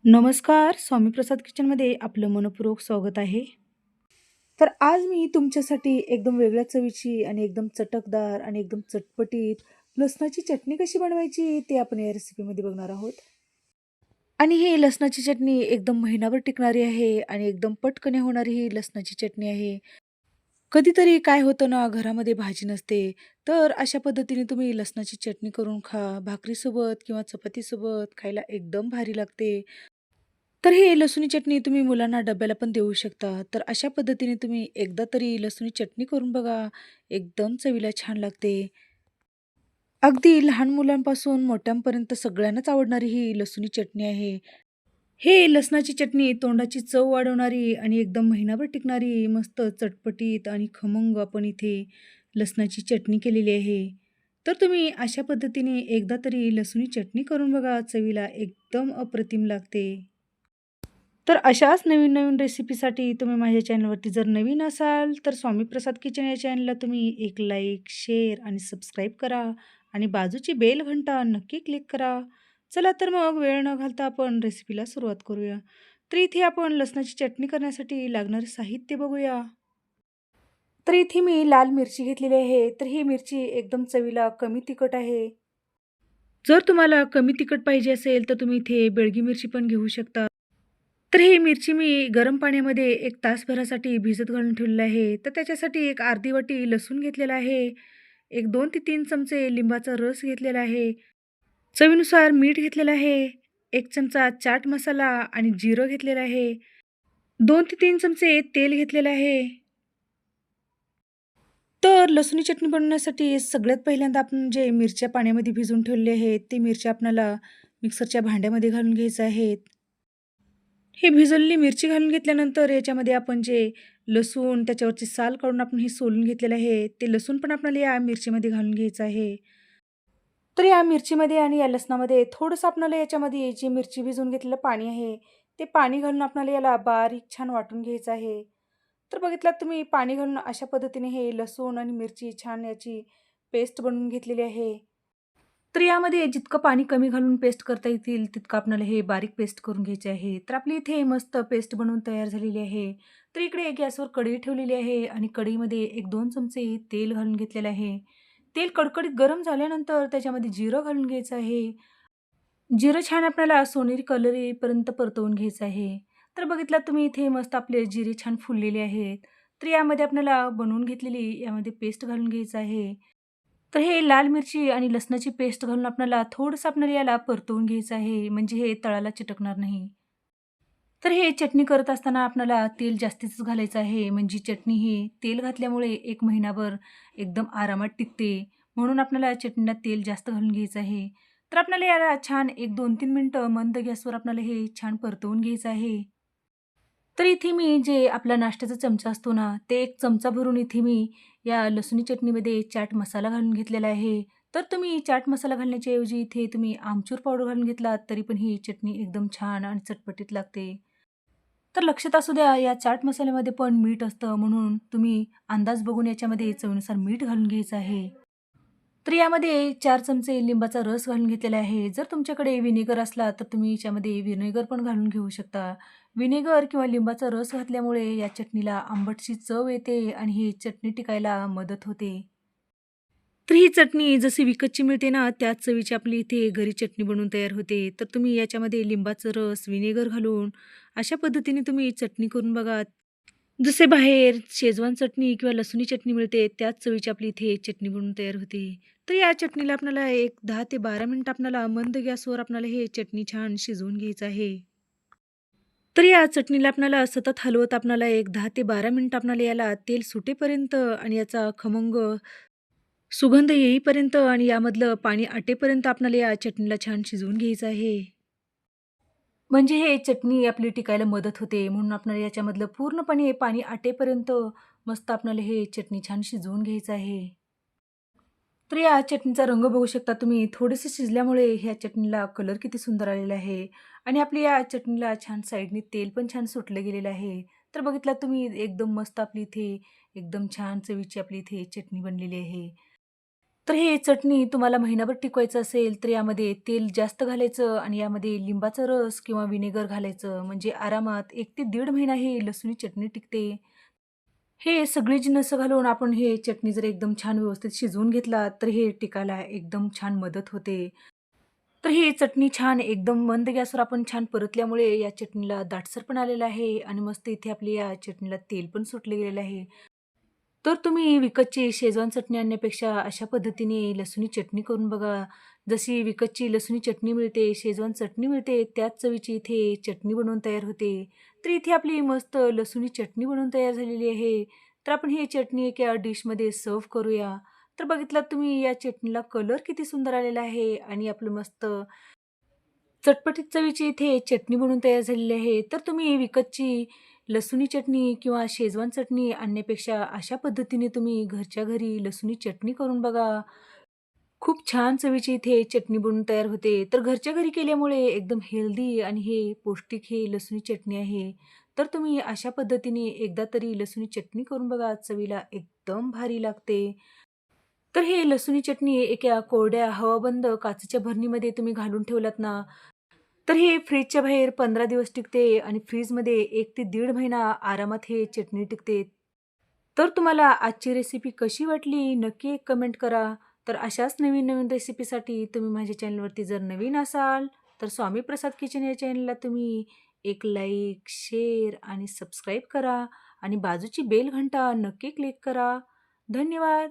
नमस्कार, स्वामीप्रसाद किचनमध्ये आपलं मनःपूर्वक स्वागत आहे. तर आज मी तुमच्यासाठी एकदम वेगळ्या चवीची आणि एकदम चटकदार आणि एकदम चटपटीत लसणाची चटणी कशी बनवायची ते आपण या रेसिपीमध्ये बघणार आहोत. आणि ही लसणाची चटणी एकदम महिनाभर टिकणारी आहे आणि एकदम पटकन होणारी ही लसणाची चटणी आहे. कधीतरी काय होतं ना, घरामध्ये भाजी नसते, तर अशा पद्धतीने तुम्ही लसणाची चटणी करून खा. भाकरीसोबत किंवा चपातीसोबत खायला एकदम भारी लागते. तर ही लसूणी चटणी तुम्ही मुलांना डब्याला पण देऊ शकता. तर अशा पद्धतीने तुम्ही एकदा तरी लसूणी चटणी करून बघा. एकदम चवीला छान लागते. अगदी लहान मुलांपासून मोठ्यांपर्यंत सगळ्यांनाच आवडणारी ही लसूणी चटणी आहे. हे लसणाची चटणी तोंडाची चव वाढवणारी आणि एकदम महिनाभर टिकणारी मस्त चटपटीत आणि खमंग आपण इथे लसणाची चटणी केलेली आहे. तर तुम्ही अशा पद्धतीने एकदा तरी लसूणी चटणी करून बघा. चवीला एकदम अप्रतिम लागते. तर अशाच नवीन-नवीन रेसिपीसाठी तुम्ही माझ्या चॅनलवरती जर नवीन असाल, तर स्वामी प्रसाद किचन या चॅनलला तुम्ही एक लाईक, शेअर आणि सबस्क्राईब करा आणि बाजूची बेल घंटा नक्की क्लिक करा. चला तर मग वेळ न घालता आपण रेसिपीला सुरुवात करूया. तर इथे आपण लसणाची चटणी करण्यासाठी लागणारे साहित्य बघूया. तर इथे मी लाल मिरची घेतलेली आहे. तर ही मिरची एकदम चवीला कमी तिखट आहे. जर तुम्हाला कमी तिखट पाहिजे असेल, तर तुम्ही इथे बेडगी मिरची पण घेऊ शकता. तर ही मिरची मी गरम पाण्यामध्ये 1 तासभरासाठी भिजत घालून ठेवलेलं आहे. तर त्याच्यासाठी एक अर्धी वाटी लसूण घेतलेला आहे. एक 2 ते 3 चमचे लिंबाचा रस घेतलेला आहे. चवीनुसार मीठ घेतलेलं आहे. 1 चमचा चाट मसाला आणि जिरं घेतलेलं आहे. 2 ते 3 चमचे तेल घेतलेलं आहे. तर लसुणी चटणी बनवण्यासाठी सगळ्यात पहिल्यांदा आपण जे मिरच्या पाण्यामध्ये भिजवून ठेवलेले आहेत, ते मिरच्या आपल्याला मिक्सरच्या भांड्यामध्ये घालून घ्यायच्या आहेत. हे भिजवलेली मिरची घालून घेतल्यानंतर याच्यामध्ये आपण जे लसूण त्याच्यावरची साल काढून आपण हे सोलून घेतलेलं आहे, ते लसूण पण आपल्याला या मिरचीमध्ये घालून घ्यायचं आहे. तर या मिरचीमध्ये आणि या लसणामध्ये थोडंसं आपल्याला याच्यामध्ये जी मिरची भिजवून घेतलेलं पाणी आहे, ते पाणी घालून आपल्याला याला बारीक छान वाटून घ्यायचं आहे. तर बघितलात तुम्ही पाणी घालून अशा पद्धतीने हे लसूण आणि मिरची छान याची पेस्ट बनवून घेतलेली आहे. तर यामध्ये जितकं पाणी कमी घालून पेस्ट करता येतील, तितकं आपल्याला हे बारीक पेस्ट करून घ्यायचे आहे. तर आपली इथे मस्त पेस्ट बनवून तयार झालेली आहे. तर इकडे गॅसवर कढई ठेवलेली आहे आणि कढईमध्ये 1-2 चमचे तेल घालून घेतलेलं आहे. तेल कडकडीत गरम झाल्यानंतर त्याच्यामध्ये जिरं घालून घ्यायचं आहे. जिरं छान आपल्याला सोनेरी कलर येईपर्यंत परतवून घ्यायचं आहे. तर बघितलात तुम्ही इथे मस्त आपले जिरे छान फुललेले आहेत. तर यामध्ये आपल्याला बनवून घेतलेली यामध्ये पेस्ट घालून घ्यायचं आहे. तर हे लाल मिरची आणि लसणाची पेस्ट घालून आपल्याला याला परतवून घ्यायचं आहे, म्हणजे हे तळाला चिटकणार नाही. तर हे चटणी करत असताना आपल्याला तेल जास्तीच घालायचं आहे, म्हणजे चटणी ही तेल घातल्यामुळे 1 महिनाभर एकदम आरामात टिकते. म्हणून आपल्याला चटणीला तेल जास्त घालून घ्यायचं आहे. तर आपल्याला याला छान एक 2-3 मिनिटं मंद गॅसवर आपल्याला हे छान परतवून घ्यायचं आहे. तर इथे मी जे आपला नाश्त्याचा चमचा असतो ना, ते 1 चमचा भरून इथे मी या लसुणी चटणीमध्ये चाट मसाला घालून घेतलेला आहे. तर तुम्ही चाट मसाला घालण्याच्या ऐवजी इथे तुम्ही आमचूर पावडर घालून घेतलात, तरी पण ही चटणी एकदम छान आणि चटपटीत लागते. तर लक्षात असू द्या, या चाट मसाल्यामध्ये पण मीठ असतं, म्हणून तुम्ही अंदाज बघून याच्यामध्ये चवीनुसार मीठ घालून घ्यायचं आहे. तर यामध्ये 4 चमचे लिंबाचा रस घालून घेतलेला आहे. जर तुमच्याकडे व्हिनेगर असला, तर तुम्ही याच्यामध्ये व्हिनेगर पण घालून घेऊ शकता. व्हिनेगर किंवा लिंबाचा रस घातल्यामुळे या चटणीला आंबटशी चव येते आणि ही चटणी टिकायला मदत होते. तर ही चटणी जशी विकतची मिळते ना, त्याच चवीची आपली इथे घरी चटणी बनवून तयार होते. तर तुम्ही याच्यामध्ये लिंबाचा रस, व्हिनेगर घालून अशा पद्धतीने तुम्ही चटणी करून बघा. जसे बाहेर शेजवान चटणी किंवा लसुणी चटणी मिळते, त्याच चवीची आपली इथे चटणी बनवून तयार होते. तर या चटणीला आपल्याला एक 10 ते 12 मिनिट आपल्याला मंद गॅसवर आपल्याला हे चटणी छान शिजवून घ्यायचं आहे. तर या चटणीला आपल्याला सतत हलवत आपल्याला एक 10 ते 12 मिनिट आपल्याला याला तेल सुटेपर्यंत आणि याचा खमंग सुगंध येईपर्यंत आणि यामधलं पाणी आटेपर्यंत आपल्याला या चटणीला छान शिजवून घ्यायचं आहे. म्हणजे हे चटणी आपली टिकायला मदत होते. म्हणून आपल्याला याच्यामधलं पूर्णपणे पाणी आटेपर्यंत मस्त आपल्याला हे चटणी छान शिजवून घ्यायचं आहे. तर या चटणीचा रंग बघू शकता तुम्ही. थोडेसे शिजल्यामुळे ह्या चटणीला कलर किती सुंदर आलेला आहे आणि आपली या चटणीला छान साईडनी तेल पण छान सुटलं गेलेलं आहे. तर बघितलात तुम्ही एकदम मस्त आपली इथे एकदम छान चवीची आपली इथे चटणी बनलेली आहे. तर हे चटणी तुम्हाला महिनाभर टिकवायचं असेल, तर यामध्ये तेल जास्त घालायचं आणि यामध्ये लिंबाचा रस किंवा व्हिनेगर घालायचं. म्हणजे आरामात 1 ते दीड महिना ही लसूणी चटणी टिकते. हे सगळी जिन्नसं घालून आपण हे चटणी जर एकदम छान व्यवस्थित शिजवून घेतला, तर हे टिकायला एकदम छान मदत होते. तर ही चटणी छान एकदम मंद गॅसवर आपण छान परतल्यामुळे या चटणीला दाटसर पण आलेला आहे आणि मस्त इथे आपली या चटणीला तेल पण सुटलं गेलेलं आहे. तर तुम्ही विकतची शेजवान चटणी आणण्यापेक्षा अशा पद्धतीने लसूणी चटणी करून बघा. जशी विकतची लसूणी चटणी मिळते, शेजवान चटणी मिळते, त्याच चवीची इथे चटणी बनवून तयार होते. तर इथे आपली मस्त लसूणी चटणी बनवून तयार झालेली आहे. तर आपण ही चटणी एका डिशमध्ये सर्व्ह करूया. तर बघितलात तुम्ही या चटणीला कलर किती सुंदर आलेला आहे आणि आपलं मस्त चटपटीत चवीची इथे चटणी बनवून तयार झालेली आहे. तर तुम्ही विकतची लसूणी चटणी किंवा शेजवान चटणी आणण्यापेक्षा अशा पद्धतीने तुम्ही घरच्या घरी लसूणी चटणी करून बघा. खूप छान चवीची इथे चटणी बनवून तयार होते. तर घरच्या घरी केल्यामुळे एकदम हेल्दी आणि हे पौष्टिक हे लसूणी चटणी आहे. तर तुम्ही अशा पद्धतीने एकदा तरी लसूणी चटणी करून बघा. चवीला एकदम भारी लागते. तर हे लसूणी चटणी एका कोरड्या हवाबंद काचेच्या भरणीमध्ये तुम्ही घालून ठेवलात ना, तर हे फ्रिजच्या बाहेर 15 दिवस टिकते आणि फ्रीजमध्ये 1 ते दीड महिना आरामात हे चटणी टिकते. तर तुम्हाला आजची रेसिपी कशी वाटली नक्की एक कमेंट करा. तर अशाच नवीन-नवीन रेसिपीसाठी तुम्ही माझ्या चॅनलवरती जर नवीन असाल, तर स्वामी प्रसाद किचन या चॅनलला तुम्ही एक लाईक, शेअर आणि सबस्क्राईब करा आणि बाजूची बेल घंटा नक्की क्लिक करा. धन्यवाद.